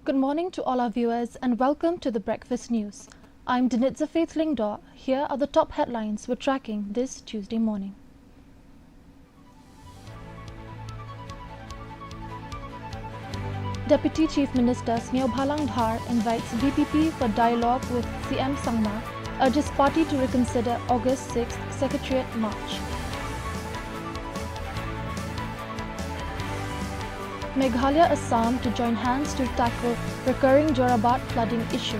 Good morning to all our viewers and welcome to the Breakfast News. I'm Denitza Faith Lingdor. Here are the top headlines we're tracking this Tuesday morning. Deputy Chief Minister Sneobhalang Dhar invites VPP for dialogue with CM Sangma, urges party to reconsider August 6th Secretariat March. Meghalaya, Assam to join hands to tackle recurring Jorabat flooding issue.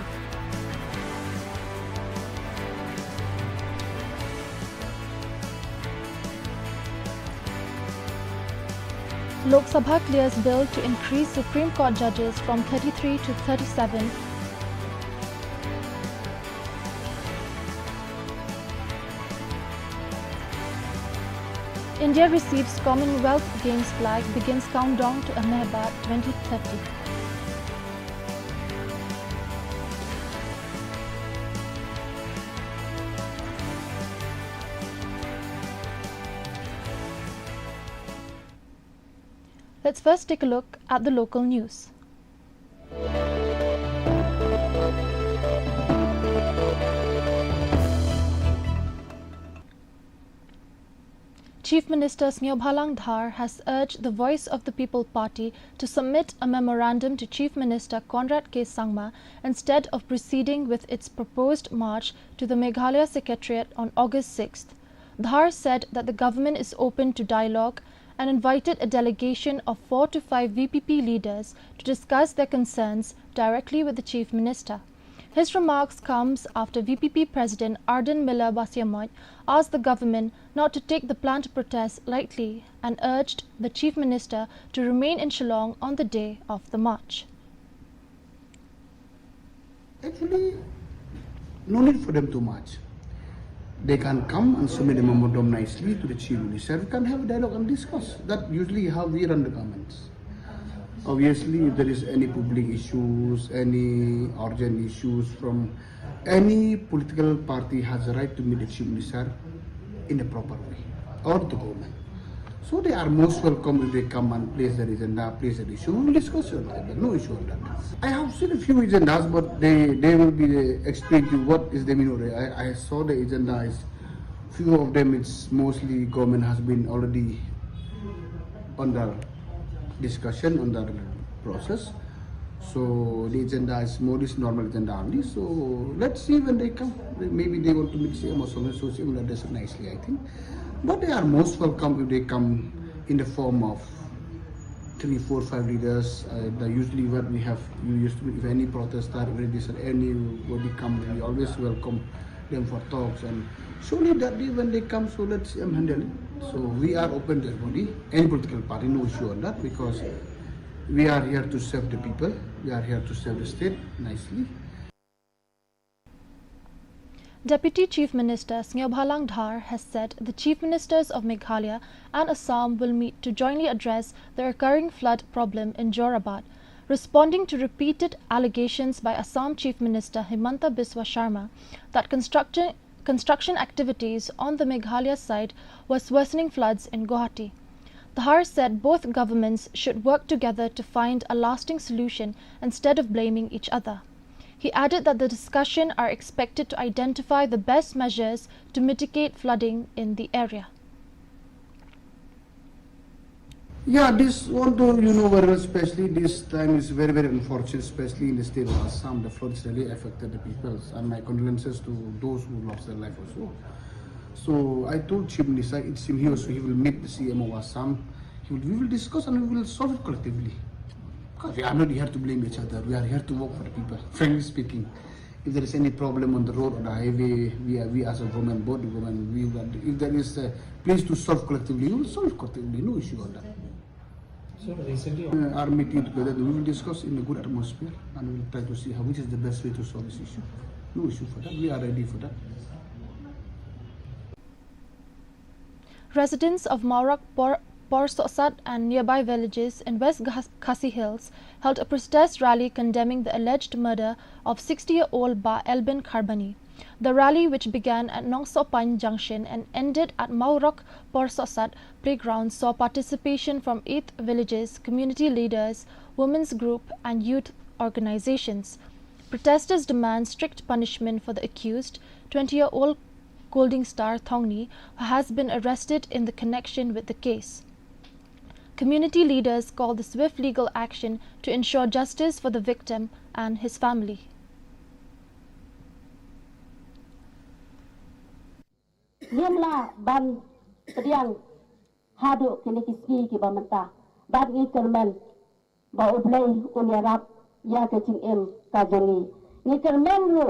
Lok Sabha clears bill to increase Supreme Court judges from 33 to 37. India receives Commonwealth Games flag, begins countdown to Ahmedabad 2030. Let's first take a look at the local news. Chief Minister Sneobhalang Dhar has urged the Voice of the People Party to submit a memorandum to Chief Minister Conrad K. Sangma instead of proceeding with its proposed march to the Meghalaya Secretariat on August 6th. Dhar said that the government is open to dialogue and invited a delegation of 4 to 5 VPP leaders to discuss their concerns directly with the Chief Minister. His remarks comes after VPP President Arden Miller Basiamoy asked the government not to take the planned protest lightly and urged the Chief Minister to remain in Shillong on the day of the march. Actually, no need for them to march. They can come and submit a memorandum nicely to the Chief Minister. We can have a dialogue and discuss. That usually how we run the governments. Obviously, if there is any public issues, any urgent issues from any political party has the right to meet the Chief Minister in a proper way, or the government. So they are most welcome if they come and place their agenda, place an issue. We will discuss it. No issue on that. I have seen a few agendas, but they will be explaining what is the meaning. I saw the agenda is few of them. It's mostly government has been already under discussion on that process. So the agenda is more this normal agenda only. So let's see when they come. Maybe they want to meet CM or something, so CM will address it nicely, I think. But they are most welcome if they come in the form of 3, 4, 5 leaders. Usually what we have, if any protester, anybody come, we always welcome them for talks. And surely that day when they come, so let's handle it. So we are open to everybody, any political party, no issue on that, because we are here to serve the people, we are here to serve the state nicely. Deputy Chief Minister Sneobhalang Dhar has said the Chief Ministers of Meghalaya and Assam will meet to jointly address the recurring flood problem in Jorabat. Responding to repeated allegations by Assam Chief Minister Himanta Biswa Sharma that construction activities on the Meghalaya side was worsening floods in Guwahati. Dhar said both governments should work together to find a lasting solution instead of blaming each other. He added that the discussion are expected to identify the best measures to mitigate flooding in the area. Yeah, this one though, very well, especially this time is very, very unfortunate, especially in the state of Assam. The floods really affected the people, and my condolences to those who lost their life also. So I told Chief Minister, it seems he will meet the CM of Assam. We will discuss and we will solve it collectively. Because we are not here to blame each other. We are here to work for the people. Frankly speaking, if there is any problem on the road or the highway, we as a government, both the government, if there is a place to solve collectively, we will solve collectively. No issue on that. So recently, our meeting together, we will discuss in a good atmosphere and we will try to see which is the best way to solve this issue. No issue for that. We are ready for that. Residents of Maurak Porsosat and nearby villages in West Khasi Hills held a protest rally condemning the alleged murder of 60-year-old Ba Elbin Kharbani. The rally, which began at Nongsopan Junction and ended at Maurak Porsosat playground, saw participation from 8 villages, community leaders, women's group and youth organizations. Protesters demand strict punishment for the accused, 20-year-old Golden Star Thongni, who has been arrested in the connection with the case. Community leaders call the swift legal action to ensure justice for the victim and his family. Yemla ban pediang hadu kini kiski ki bamenta ban ngi kermen ba ublay unyarap ya kecing ka jangi ngi kermen ru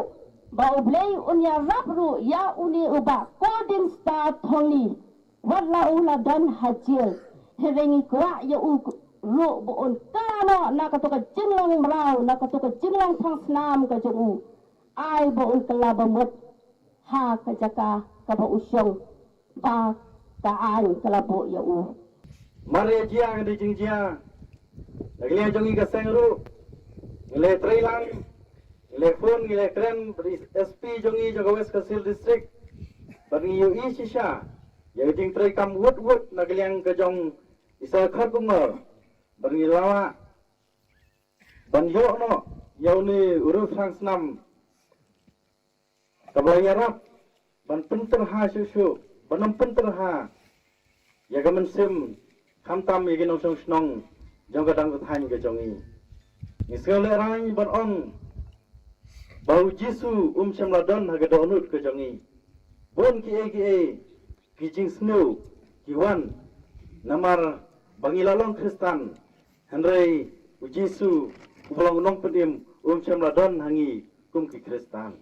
ba ublay unyarap ru ya uni uba Golden Star Thongni wala ula dan hajil herengi kwa ya u ru buon kano nakatoka jinglong mrau nakatoka jinglong thang snam ka jungu ai buon kalabamut ha kajaka kaba usyong ba kaan kalabo ya u mare jiang di jingjia lagle jongi ka sengru le trailang le phone le tren SP jongi joga west kasil district bagi yu isisha ya jing trai kam wut nagliang ka jong isa khat bumor bagi lawa ban yo no yauni uru franks nam kabayarap ban penter ha susu banam penter ha ya gaman sim khamtam ye ginong song snong jong kadang kathan ke jongi ni skole rai ban ong bau jisu chamladon ha ga donut ke jongi bon ki jing snow ki wan namar bangilalong kristan henrei jisu ubolong nong pedim chamladon hangi kum ki kristan.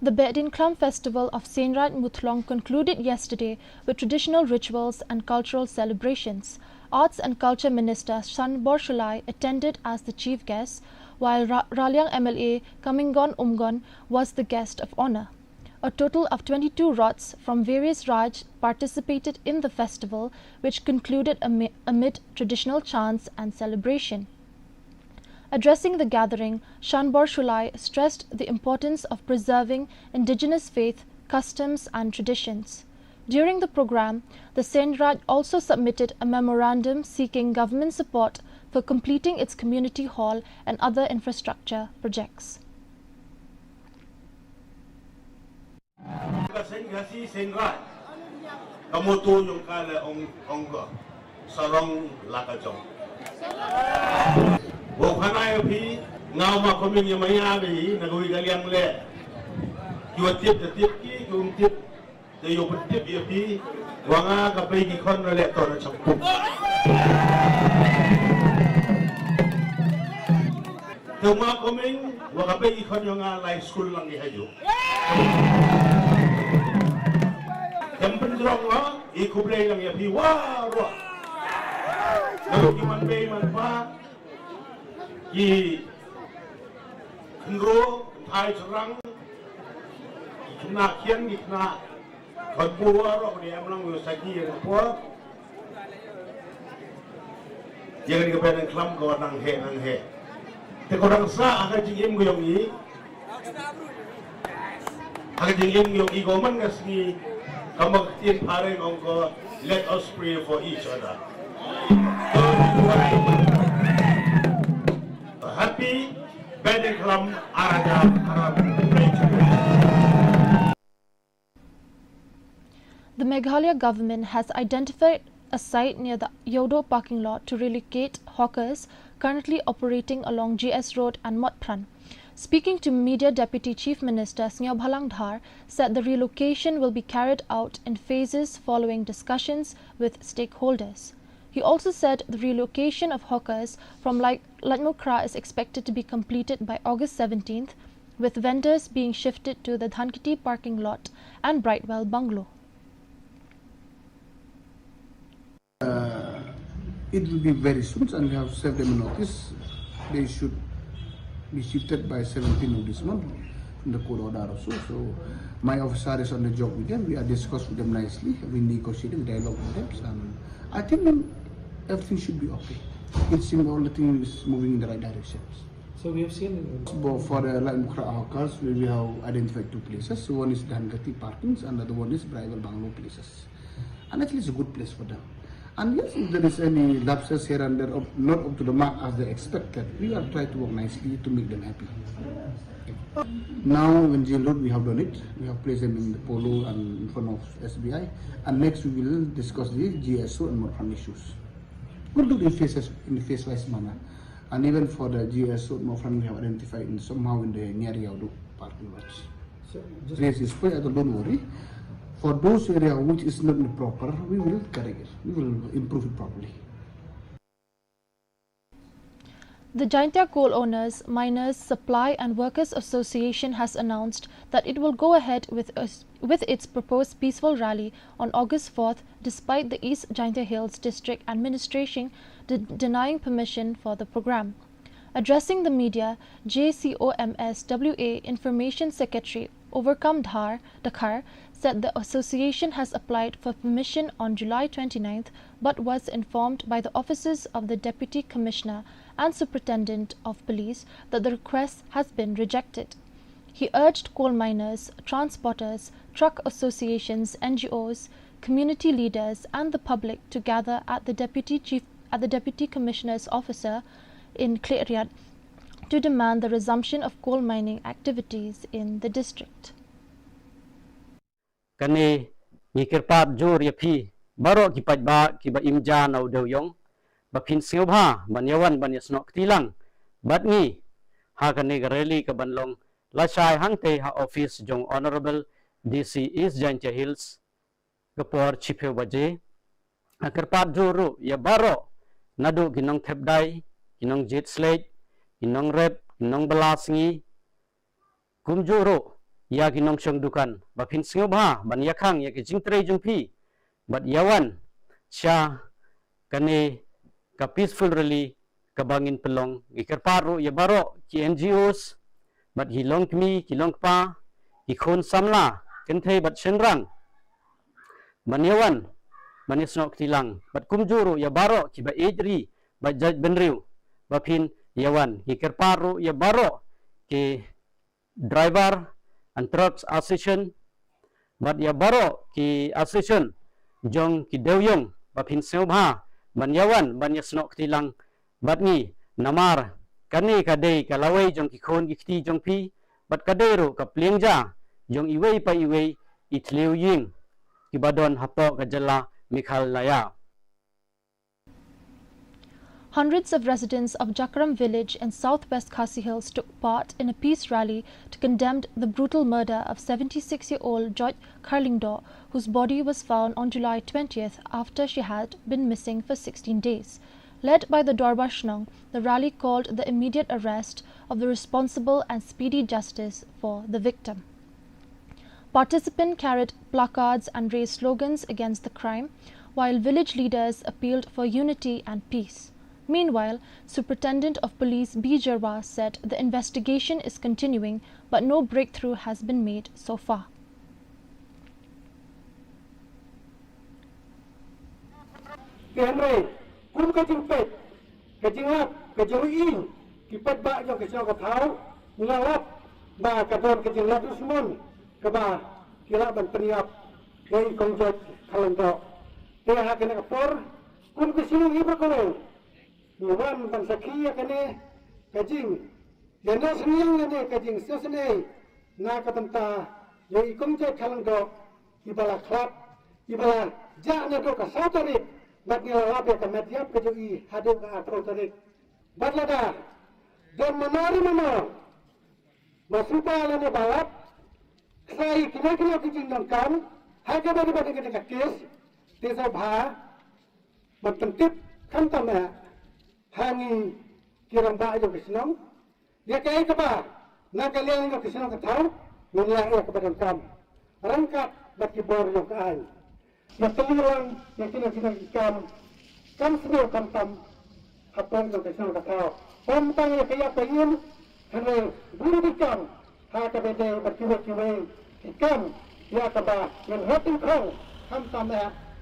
The Bedin Klam festival of Senrat Muthlong concluded yesterday with traditional rituals and cultural celebrations. Arts and Culture Minister Shanbor Shulai attended as the chief guest, while Ralyang MLA Kamingon Umgon was the guest of honor. A total of 22 rots from various Raj participated in the festival, which concluded amid traditional chants and celebration. Addressing the gathering, Shanbor Shulai stressed the importance of preserving indigenous faith, customs and traditions. During the program, the Senrat also submitted a memorandum seeking government support for completing its community hall and other infrastructure projects. Bukanai pi ngau ma komin yang maya bi nagui galiang le kiwa tip ki kum tip de yo tip ya pi wanga ka pe ki kon le to na chapuk to ma komin wa ka pe ki kon yo nga lai school lang ni hayo tempen drong wa I kublai lang ya pi wa ro nagui man pe man pa I kengro, thai serang, kena kian, kena kedua orang ni yang menang sakit yang kuat. Jangan kepada kelam kau nang he. Tekorang sah akan jingim kau yang ni, akan jingim yang kau man kasih kamu ketin pareng engkau. Let us pray for each other. Happy Bedin Klam Arab. The Meghalaya government has identified a site near the Yodo parking lot to relocate hawkers currently operating along GS Road and Motpran. Speaking to media, Deputy Chief Minister Sneobhalang Dhar said the relocation will be carried out in phases following discussions with stakeholders. He also said the relocation of hawkers from Latmukra is expected to be completed by August 17th, with vendors being shifted to the Dhankiti parking lot and Brightwell bungalow. It will be very soon, and we have served them a notice. They should be shifted by 17th of this month in the court order also. So my officer is on the job with them. We are discussing with them nicely. We negotiating dialogue with them, and I think everything should be okay. It seems all the things is moving in the right directions. So we have seen For the Latmukra hawkers, we have identified two places. One is Dhankati parkings, and the other one is Brightwell bungalow places. And actually, it's a good place for them. And yes, if there is any lapses here and there, not up to the mark as they expected, we will try to work nicely to make them happy. Now, in jail road, we have done it. We have placed them in the polo and in front of SBI. And next, we will discuss the GSO and more fun issues. We'll do it in the phase-wise manner. And even for the GSO, more fun we have identified in somehow in the near Yaudu parking lots. So just Place is quite, don't worry. For those areas which is not proper, we will correct it. We will improve it properly. The Jaintia Coal Owners, Miners, Supply and Workers Association has announced that it will go ahead with its proposed peaceful rally on August 4th despite the East Jaintia Hills District Administration denying permission for the program. Addressing the media, JCOMS-WA Information Secretary Overcome Dakar said the association has applied for permission on July 29th but was informed by the offices of the Deputy Commissioner and Superintendent of Police that the request has been rejected. He urged coal miners, transporters, truck associations, NGOs, community leaders and the public to gather at the Deputy Commissioner's office in Kleriat to demand the resumption of coal mining activities in the district. Kani ngikirpat jur ya pi baro kipat ba kiba imja nau deu yong bapin siobha banyawan banyasno ktilang bat ngi ha kani gareli ka banlong la chai hangte ha office jong honorable DC East Jaintia Hills kapor chipe waje akirpat juru ya baro nadu ginong thepdai ginong jet slate ginong rep ginong balas ngi kumjuru ya ginong syong dukan bapin siobha banyakhang ya kijing tre jong pi bat yawan sya kani ka peaceful rally kabangin pelong gikerparu ya baro ki NGOs bat hilong kmi kilong pa ikhon samla kenthe bat senrang banyawan manisno ktilang bat kumjuru ya baro ki ba ejri bat jaj benriu bapin yawan gikerparu ya baro ki driver and trucks association bat ya baro ki association jong ki dewyong bapin seobha banyawan banyasno ktilang bat ngi namar kani kadei kalawai jong ki khon ki jong pi bat kadero ka plengja jong iwei pa iwei itleu ying ki badon hapo kajala MEGHALAYA. Hundreds of residents of Jakram village in southwest Khasi Hills took part in a peace rally to condemn the brutal murder of 76-year-old George Karlingdo, whose body was found on July 20th after she had been missing for 16 days. Led by the Dorba Shnong, the rally called the immediate arrest of the responsible and speedy justice for the victim. Participants carried placards and raised slogans against the crime, while village leaders appealed for unity and peace. Meanwhile, Superintendent of Police B. Jarwa said the investigation is continuing, but no breakthrough has been made so far. Nuwan bang sakia kane kajing yana seniang nane kajing sesene na katanta yo ikum je khalang do ibala klap ibala ja na do ka satari bat ni labe ka media ka jo I hadu ka atro tari bat lada don manari mano masupa la ne balap sai kina kina kajing dong kam haga bagi bagi ka kes tesa bha bat tentip kan tama hangi kirang ba jo kisnong dia kai ka ba na kalian jo kisnong ka tau ngulang ya ka badan kam rangkat bat ki bor jo ka ai ya tuluang ya kina ikam kam semua kam tam apong jo kisnong ka tau pompang ya kaya pengen hane buru dikam ha ka bede bat kiwe ikam ya ka ba yang hotin kong kam tam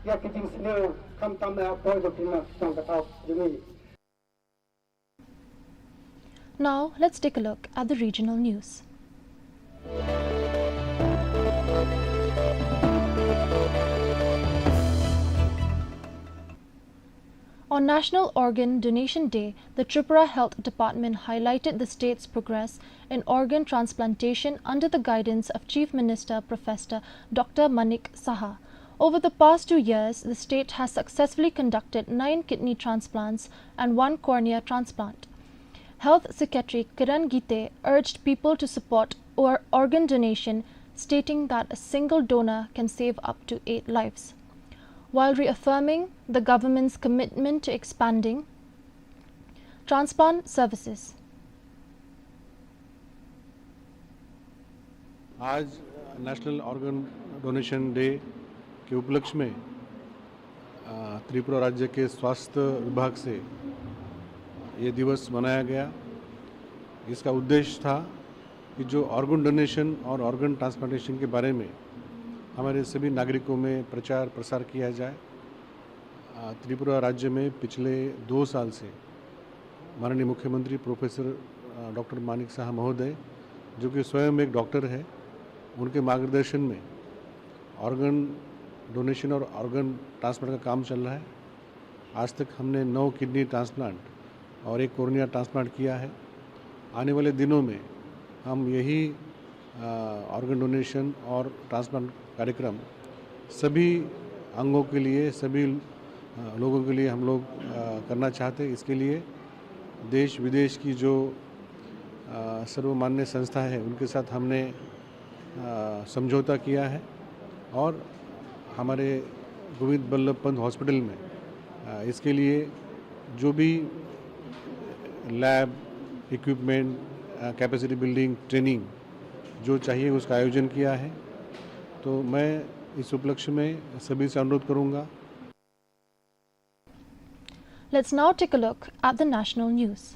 ya kijing sene kam tam ya pon jo kisnong ka tau jumi. Now, let's take a look at the regional news. On National Organ Donation Day, the Tripura Health Department highlighted the state's progress in organ transplantation under the guidance of Chief Minister Professor Dr. Manik Saha. Over the past 2 years, the state has successfully conducted 9 kidney transplants and 1 cornea transplant. Health Secretary Kiran Gite urged people to support organ donation, stating that a single donor can save up to 8 lives, while reaffirming the government's commitment to expanding transplant services. आज national organ donation day के उपलक्ष्य में त्रिपुरा राज्य के स्वास्थ्य विभाग से ये दिवस मनाया गया। इसका उद्देश्य था कि जो ऑर्गन डोनेशन और ऑर्गन ट्रांसप्लांटेशन के बारे में हमारे सभी नागरिकों में प्रचार प्रसार किया जाए। त्रिपुरा राज्य में पिछले 2 साल से माननीय मुख्यमंत्री प्रोफेसर डॉक्टर मानिक साहा महोदय, जो कि स्वयं एक डॉक्टर है, उनके मार्गदर्शन में ऑर्गन डोनेशन और ऑर्गन ट्रांसप्लांट का काम चल रहा है। आज तक हमने 9 किडनी ट्रांसप्लांट और 1 कोर्निया ट्रांसप्लांट किया है। आने वाले दिनों में हम यही ऑर्गन डोनेशन और ट्रांसप्लांट कार्यक्रम सभी अंगों के लिए, सभी लोगों के लिए हम लोग करना चाहते हैं। इसके लिए देश विदेश की जो सर्वमान्य संस्था है उनके साथ हमने समझौता किया है और हमारे गोविंद बल्लभ पंत हॉस्पिटल में इसके लिए जो भी lab equipment, capacity building, training जो चाहिए उसका आयोजन किया है। तो मैं इस उपलक्ष्य में सभी से अनुरोध करूंगा। Let's now take a look at the national news.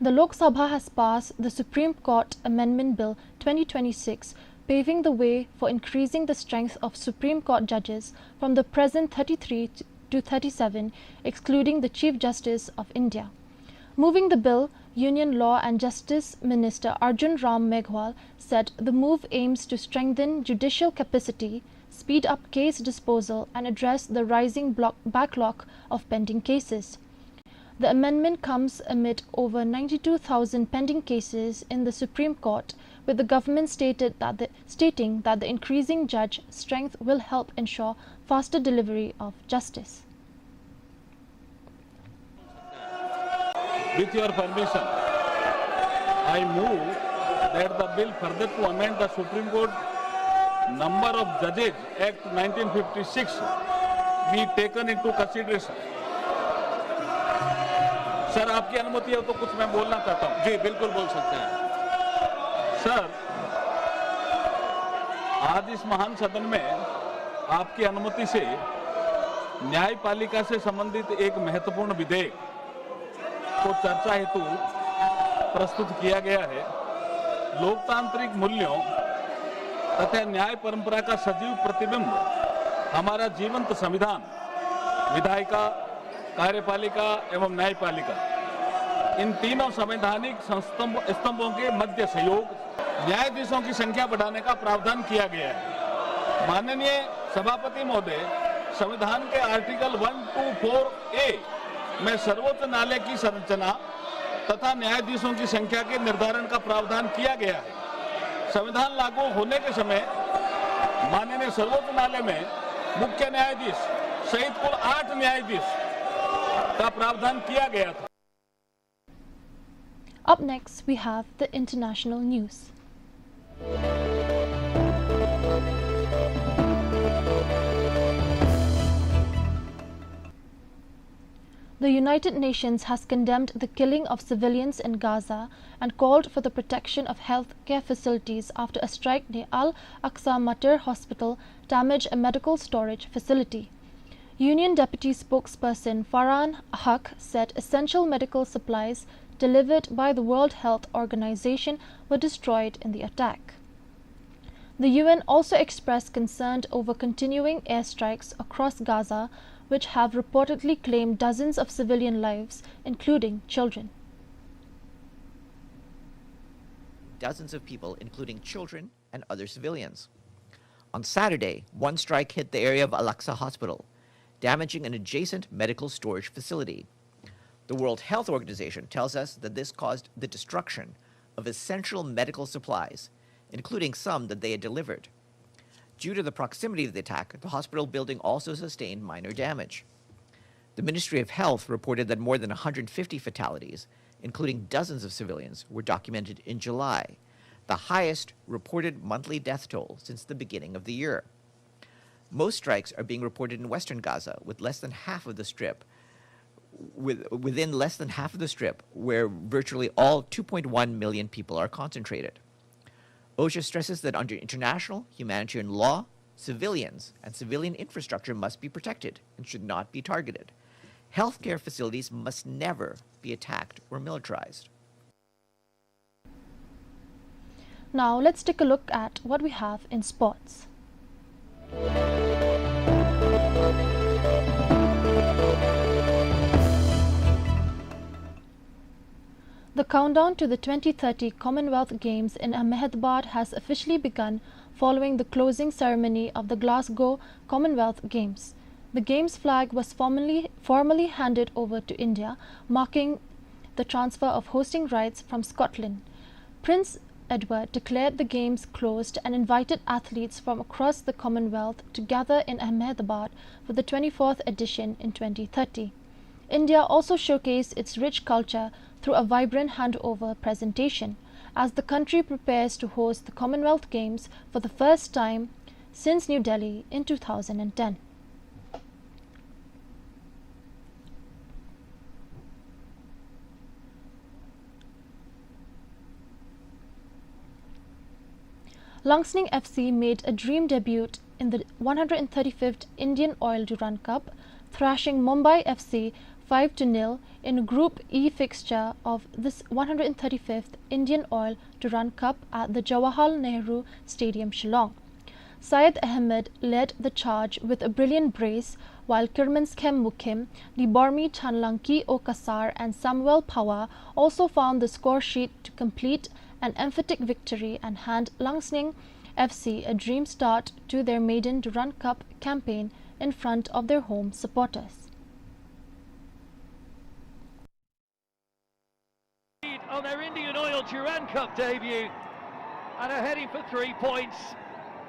The Lok Sabha has passed the Supreme Court Amendment Bill 2026, paving the way for increasing the strength of Supreme Court judges from the present 33 to 37, excluding the Chief Justice of India. Moving the bill, Union Law and Justice Minister Arjun Ram Meghwal said the move aims to strengthen judicial capacity, speed up case disposal and address the rising backlog of pending cases. The amendment comes amid over 92,000 pending cases in the Supreme Court, with the government stating that the increasing judge strength will help ensure faster delivery of justice. With your permission, I move that the bill further to amend the Supreme Court Number of Judges Act 1956 be taken into consideration. Sir, आपकी अनुमति है तो कुछ मैं बोलना चाहता हूं। जी बिल्कुल बोल सकते हैं। सर, आज इस महान सदन में आपकी अनुमति से न्यायपालिका से संबंधित एक महत्वपूर्ण विधेयक को चर्चा हेतु प्रस्तुत किया गया है। लोकतांत्रिक मूल्यों तथा न्याय परंपरा का सजीव प्रतिबिंब हमारा जीवंत संविधान, विधायिका, कार्यपालिका एवं न्यायपालिका, इन तीनों संवैधानिक स्तंभों के मध्य सहयोग, न्यायाधीशों की संख्या बढ़ाने का प्रावधान किया गया है। माननीय सभापति महोदय, संविधान के आर्टिकल 124A में सर्वोच्च न्यायालय की संरचना तथा न्यायाधीशों की संख्या के निर्धारण का प्रावधान किया गया है। संविधान लागू होने के समय माननीय सर्वोच्च न्यायालय में मुख्य न्यायाधीश सहित कुल 8 न्यायाधीश का प्रावधान किया गया था। Up next, we have the international news. The United Nations has condemned the killing of civilians in Gaza and called for the protection of health care facilities after a strike near Al-Aqsa Mater Hospital damaged a medical storage facility. Union Deputy Spokesperson Farhan Haq said essential medical supplies delivered by the World Health Organization were destroyed in the attack. The UN also expressed concern over continuing airstrikes across Gaza, which have reportedly claimed dozens of civilian lives, including children. dozens of people, including children and other civilians. On Saturday, one strike hit the area of Al-Aqsa Hospital, damaging an adjacent medical storage facility. The World Health Organization tells us that this caused the destruction of essential medical supplies, including some that they had delivered. Due to the proximity of the attack, the hospital building also sustained minor damage. The Ministry of Health reported that more than 150 fatalities, including dozens of civilians, were documented in July, the highest reported monthly death toll since the beginning of the year. Most strikes are being reported in western Gaza, within less than half of the strip, where virtually all 2.1 million people are concentrated. OSHA stresses that under international humanitarian law, civilians and civilian infrastructure must be protected and should not be targeted. Healthcare facilities must never be attacked or militarized. Now let's take a look at what we have in sports. The countdown to the 2030 Commonwealth Games in Ahmedabad has officially begun following the closing ceremony of the Glasgow Commonwealth Games. The Games flag was formally handed over to India, marking the transfer of hosting rights from Scotland. Prince Edward declared the Games closed and invited athletes from across the Commonwealth to gather in Ahmedabad for the 24th edition in 2030. India also showcased its rich culture through a vibrant handover presentation, as the country prepares to host the Commonwealth Games for the first time since New Delhi in 2010. Langsning FC made a dream debut in the 135th Indian Oil Durand Cup, thrashing Mumbai FC 5-0 in a Group E fixture of this 135th Indian Oil Durand Cup at the Jawaharlal Nehru Stadium, Shillong. Syed Ahmed led the charge with a brilliant brace, while Kirmanskem Mukim, Libormi Chanlanki Okasar and Samuel Pawar also found the score sheet to complete an emphatic victory and hand Langsning FC a dream start to their maiden Durand Cup campaign in front of their home supporters. On their Indian Oil Durand Cup debut and are heading for 3 points.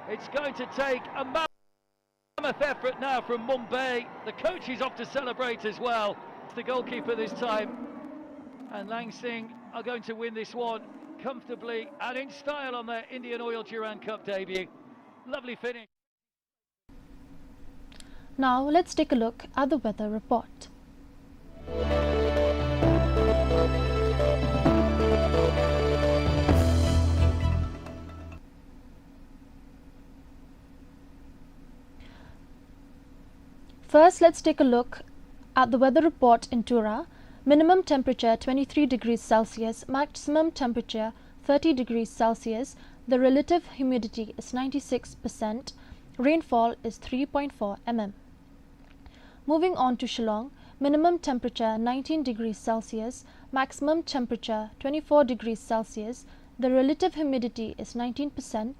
It's going to take a mammoth effort now from Mumbai. The coach is off to celebrate as well. It's the goalkeeper this time, and Langsing are going to win this one comfortably and in style on their Indian Oil Durand Cup debut. Lovely finish. Now let's take a look at the weather report. First, let's take a look at the weather report in Tura. Minimum temperature 23 degrees Celsius, maximum temperature 30 degrees Celsius. The relative humidity is 96%. Rainfall is 3.4 mm. Moving on to Shillong, minimum temperature 19 degrees Celsius, maximum temperature 24 degrees Celsius. The relative humidity is 19%.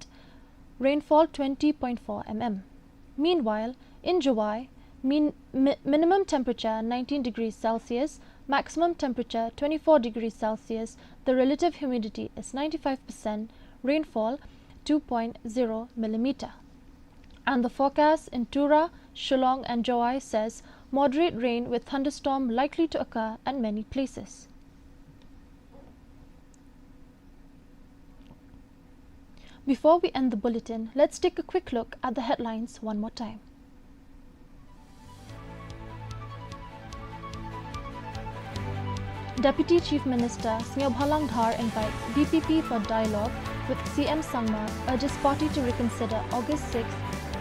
Rainfall 20.4 mm. Meanwhile, in July, minimum temperature 19 degrees Celsius, maximum temperature 24 degrees Celsius. The relative humidity is 95%. Rainfall 2.0 millimeter. And the forecast in Tura, Shillong and Jowai says moderate rain with thunderstorm likely to occur at many places. Before we end the bulletin, let's take a quick look at the headlines one more time. Deputy Chief Minister Sneobhalang Dhar invites BPP for dialogue with CM Sangma, urges party to reconsider August 6th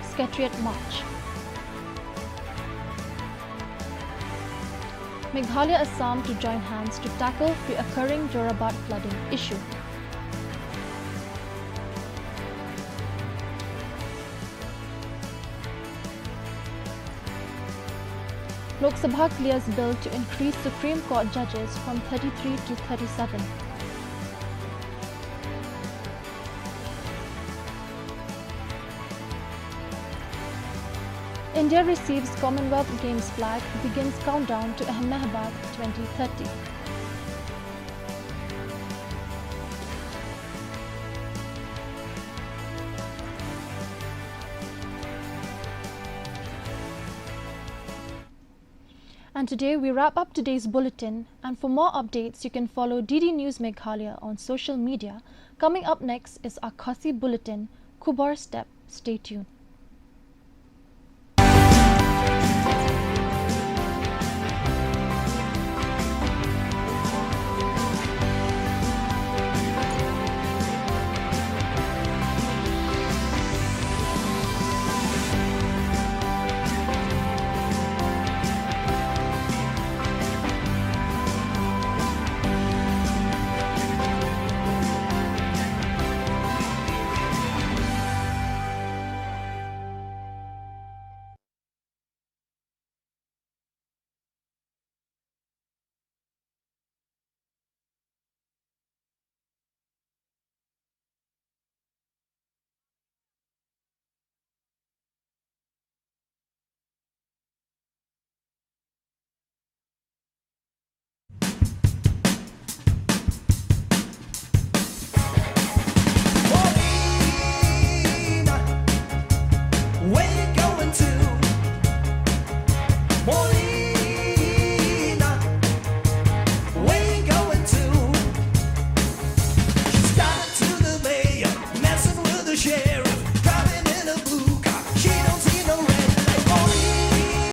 Secretariat March. Meghalaya Assam to join hands to tackle reoccurring Jorabad flooding issue. Lok Sabha clears bill to increase Supreme Court judges from 33 to 37. India receives Commonwealth Games flag, begins countdown to Ahmedabad 2030. And today we wrap up today's bulletin, and for more updates you can follow DD News Meghalaya on social media. Coming up next is our Khasi Bulletin, Kubar Step. Stay tuned.